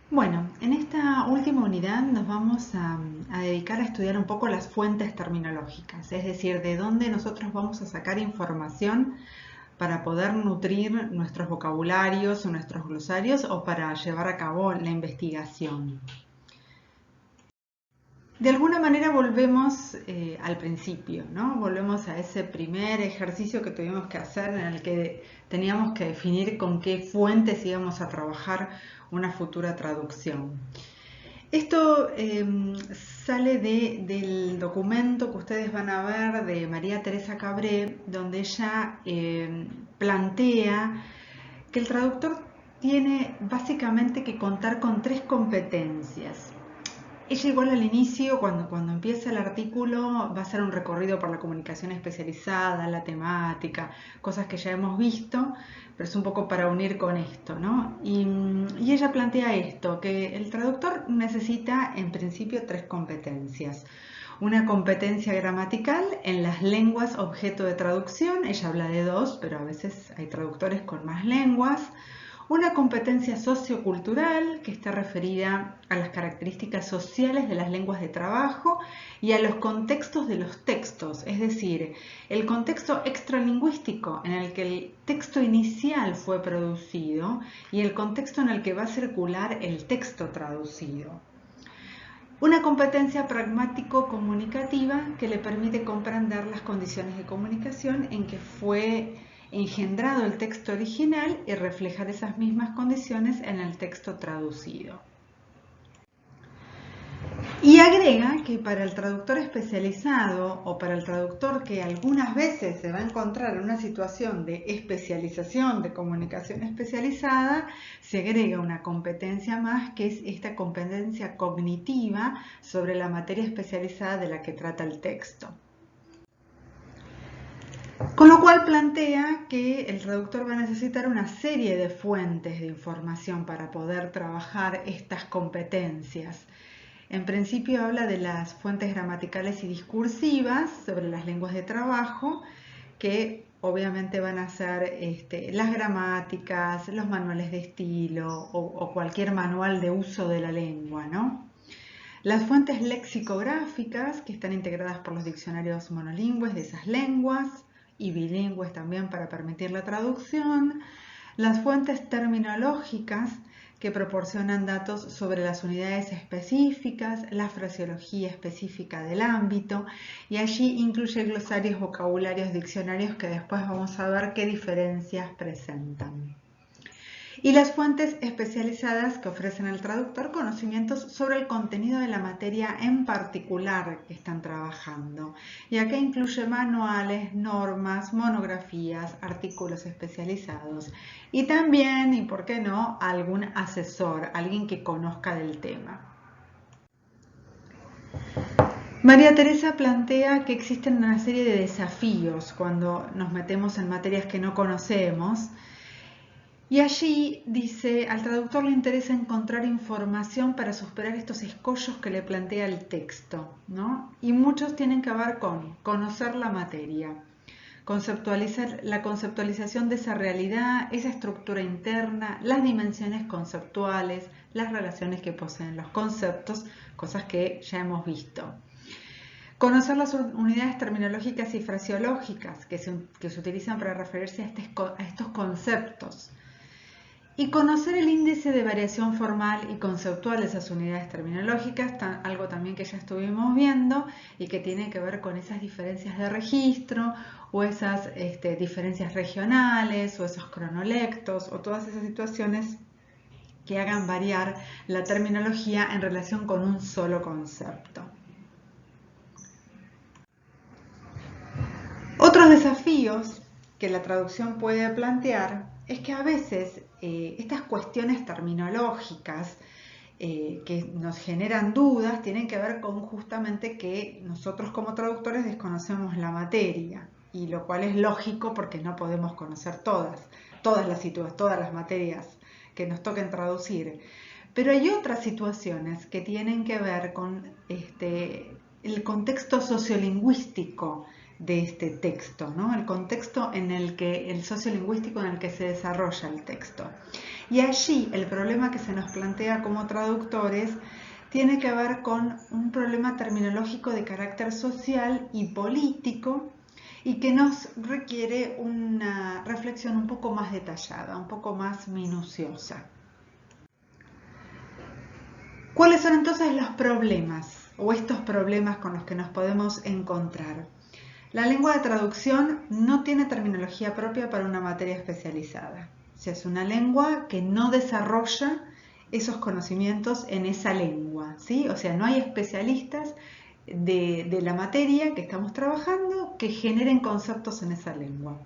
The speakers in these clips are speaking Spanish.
Bueno, en esta última unidad nos vamos a dedicar a estudiar un poco las fuentes terminológicas, es decir, de dónde nosotros vamos a sacar información para poder nutrir nuestros vocabularios o nuestros glosarios o para llevar a cabo la investigación. De alguna manera volvemos al principio, ¿no? Volvemos a ese primer ejercicio que tuvimos que hacer en el que teníamos que definir con qué fuentes íbamos a trabajar una futura traducción. Esto sale del documento que ustedes van a ver de María Teresa Cabré, donde ella plantea que el traductor tiene básicamente que contar con tres competencias. Ella igual al inicio, cuando empieza el artículo, va a ser un recorrido por la comunicación especializada, la temática, cosas que ya hemos visto, pero es un poco para unir con esto, ¿no? Y ella plantea esto, que el traductor necesita en principio tres competencias. Una competencia gramatical en las lenguas objeto de traducción, ella habla de dos, pero a veces hay traductores con más lenguas. Una competencia sociocultural que está referida a las características sociales de las lenguas de trabajo y a los contextos de los textos, es decir, el contexto extralingüístico en el que el texto inicial fue producido y el contexto en el que va a circular el texto traducido. Una competencia pragmático-comunicativa que le permite comprender las condiciones de comunicación en que fue engendrado el texto original y reflejar esas mismas condiciones en el texto traducido. Y agrega que para el traductor especializado o para el traductor que algunas veces se va a encontrar en una situación de especialización, de comunicación especializada, se agrega una competencia más que es esta competencia cognitiva sobre la materia especializada de la que trata el texto. Con lo cual plantea que el traductor va a necesitar una serie de fuentes de información para poder trabajar estas competencias. En principio habla de las fuentes gramaticales y discursivas sobre las lenguas de trabajo, que obviamente van a ser las gramáticas, los manuales de estilo o cualquier manual de uso de la lengua, ¿no? Las fuentes lexicográficas, que están integradas por los diccionarios monolingües de esas lenguas y bilingües también para permitir la traducción. Las fuentes terminológicas, que proporcionan datos sobre las unidades específicas, la fraseología específica del ámbito, y allí incluye glosarios, vocabularios, diccionarios que después vamos a ver qué diferencias presentan. Y las fuentes especializadas que ofrecen al traductor conocimientos sobre el contenido de la materia en particular que están trabajando. Y acá incluye manuales, normas, monografías, artículos especializados y también, y por qué no, algún asesor, alguien que conozca del tema. María Teresa plantea que existen una serie de desafíos cuando nos metemos en materias que no conocemos. Y allí dice, al traductor le interesa encontrar información para superar estos escollos que le plantea el texto, ¿no? Y muchos tienen que ver con conocer la materia, conceptualizar la conceptualización de esa realidad, esa estructura interna, las dimensiones conceptuales, las relaciones que poseen los conceptos, cosas que ya hemos visto. Conocer las unidades terminológicas y fraseológicas que se utilizan para referirse a estos conceptos. Y conocer el índice de variación formal y conceptual de esas unidades terminológicas, algo también que ya estuvimos viendo y que tiene que ver con esas diferencias de registro o esas diferencias regionales o esos cronolectos o todas esas situaciones que hagan variar la terminología en relación con un solo concepto. Otros desafíos que la traducción puede plantear es que a veces estas cuestiones terminológicas que nos generan dudas tienen que ver con justamente que nosotros como traductores desconocemos la materia, y lo cual es lógico porque no podemos conocer todas las materias que nos toquen traducir. Pero hay otras situaciones que tienen que ver con el contexto sociolingüístico de este texto, ¿no? El contexto en el que, el sociolingüístico en el que se desarrolla el texto. Y allí el problema que se nos plantea como traductores tiene que ver con un problema terminológico de carácter social y político y que nos requiere una reflexión un poco más detallada, un poco más minuciosa. ¿Cuáles son entonces los problemas o estos problemas con los que nos podemos encontrar? La lengua de traducción no tiene terminología propia para una materia especializada. O sea, es una lengua que no desarrolla esos conocimientos en esa lengua, ¿sí? O sea, no hay especialistas de la materia que estamos trabajando que generen conceptos en esa lengua.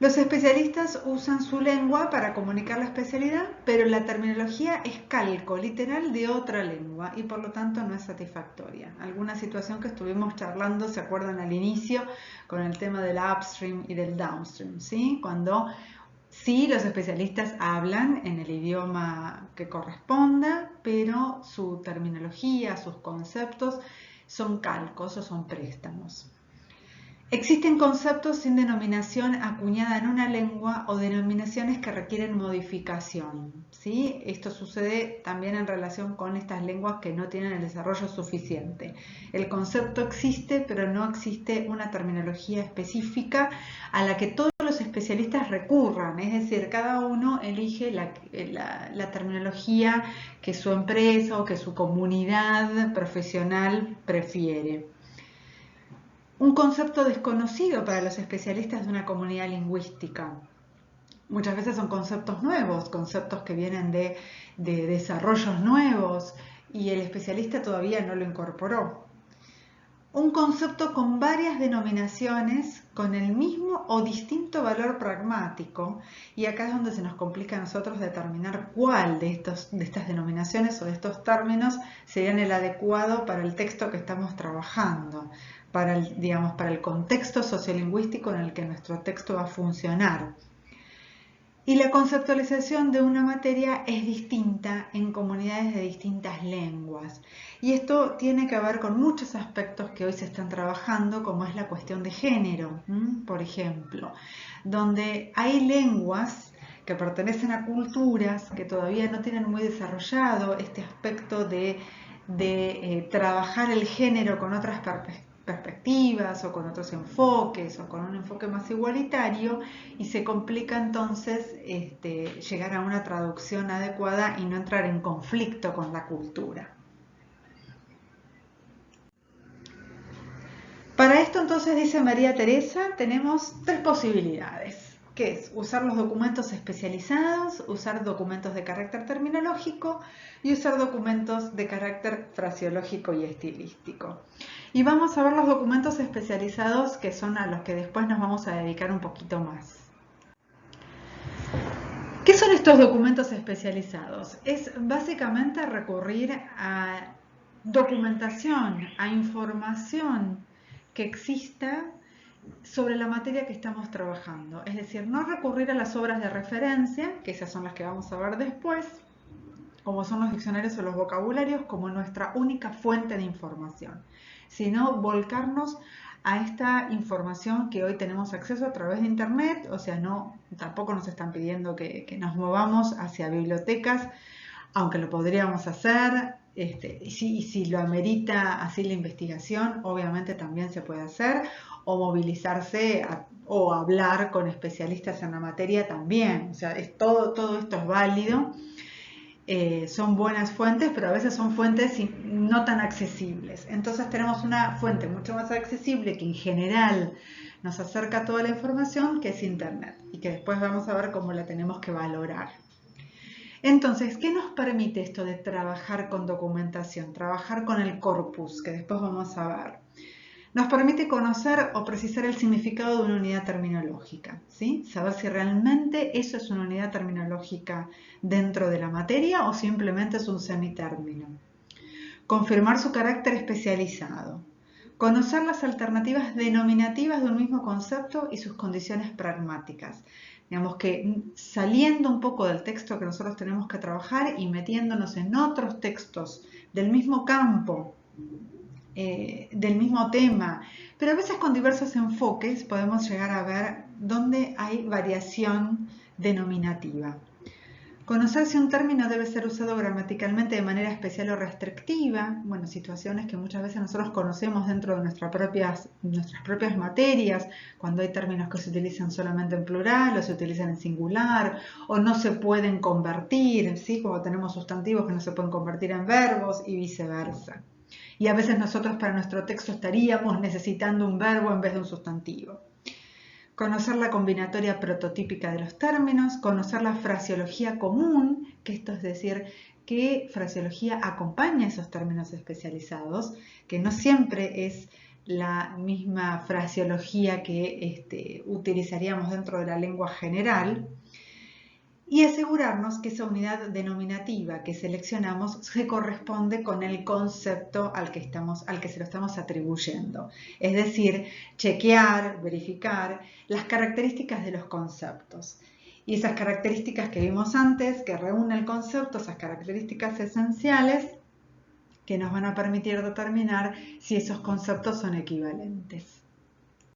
Los especialistas usan su lengua para comunicar la especialidad, pero la terminología es calco literal de otra lengua y por lo tanto no es satisfactoria. Alguna situación que estuvimos charlando, ¿se acuerdan al inicio? Con el tema del upstream y del downstream, ¿sí? Cuando sí los especialistas hablan en el idioma que corresponda, pero su terminología, sus conceptos son calcos o son préstamos. Existen conceptos sin denominación acuñada en una lengua o denominaciones que requieren modificación, ¿sí? Esto sucede también en relación con estas lenguas que no tienen el desarrollo suficiente. El concepto existe, pero no existe una terminología específica a la que todos los especialistas recurran, es decir, cada uno elige la terminología que su empresa o que su comunidad profesional prefiere. Un concepto desconocido para los especialistas de una comunidad lingüística. Muchas veces son conceptos nuevos, conceptos que vienen de desarrollos nuevos y el especialista todavía no lo incorporó. Un concepto con varias denominaciones con el mismo o distinto valor pragmático, y acá es donde se nos complica a nosotros determinar cuál de estas denominaciones o de estos términos serían el adecuado para el texto que estamos trabajando, para el contexto sociolingüístico en el que nuestro texto va a funcionar. Y la conceptualización de una materia es distinta en comunidades de distintas lenguas. Y esto tiene que ver con muchos aspectos que hoy se están trabajando, como es la cuestión de género, por ejemplo, donde hay lenguas que pertenecen a culturas que todavía no tienen muy desarrollado este aspecto de trabajar el género con otras perspectivas o con otros enfoques o con un enfoque más igualitario, y se complica entonces llegar a una traducción adecuada y no entrar en conflicto con la cultura. Para esto entonces, dice María Teresa, tenemos tres posibilidades, que es usar los documentos especializados, usar documentos de carácter terminológico y usar documentos de carácter fraseológico y estilístico. Y vamos a ver los documentos especializados, que son a los que después nos vamos a dedicar un poquito más. ¿Qué son estos documentos especializados? Es básicamente recurrir a documentación, a información que exista sobre la materia que estamos trabajando. Es decir, no recurrir a las obras de referencia, que esas son las que vamos a ver después, como son los diccionarios o los vocabularios, como nuestra única fuente de información, sino volcarnos a esta información que hoy tenemos acceso a través de Internet. O sea, tampoco nos están pidiendo que nos movamos hacia bibliotecas, aunque lo podríamos hacer, y si lo amerita así la investigación, obviamente también se puede hacer, o movilizarse o hablar con especialistas en la materia también. O sea, todo esto es válido. Son buenas fuentes, pero a veces son fuentes no tan accesibles. Entonces tenemos una fuente mucho más accesible que en general nos acerca toda la información, que es Internet, y que después vamos a ver cómo la tenemos que valorar. Entonces, ¿qué nos permite esto de trabajar con documentación? Trabajar con el corpus, que después vamos a ver. Nos permite conocer o precisar el significado de una unidad terminológica, ¿sí? Saber si realmente eso es una unidad terminológica dentro de la materia o simplemente es un semitérmino. Confirmar su carácter especializado. Conocer las alternativas denominativas de un mismo concepto y sus condiciones pragmáticas. Digamos que saliendo un poco del texto que nosotros tenemos que trabajar y metiéndonos en otros textos del mismo campo del mismo tema, pero a veces con diversos enfoques podemos llegar a ver dónde hay variación denominativa. Conocer si un término debe ser usado gramaticalmente de manera especial o restrictiva, bueno, situaciones que muchas veces nosotros conocemos dentro de nuestras propias materias, cuando hay términos que se utilizan solamente en plural o se utilizan en singular, o no se pueden convertir, ¿sí? Como tenemos sustantivos que no se pueden convertir en verbos y viceversa. Y a veces nosotros para nuestro texto estaríamos necesitando un verbo en vez de un sustantivo. Conocer la combinatoria prototípica de los términos, conocer la fraseología común, que esto es decir, qué fraseología acompaña esos términos especializados, que no siempre es la misma fraseología que utilizaríamos dentro de la lengua general, y asegurarnos que esa unidad denominativa que seleccionamos se corresponde con el concepto al que se lo estamos atribuyendo. Es decir, chequear, verificar las características de los conceptos. Y esas características que vimos antes, que reúne el concepto, esas características esenciales que nos van a permitir determinar si esos conceptos son equivalentes.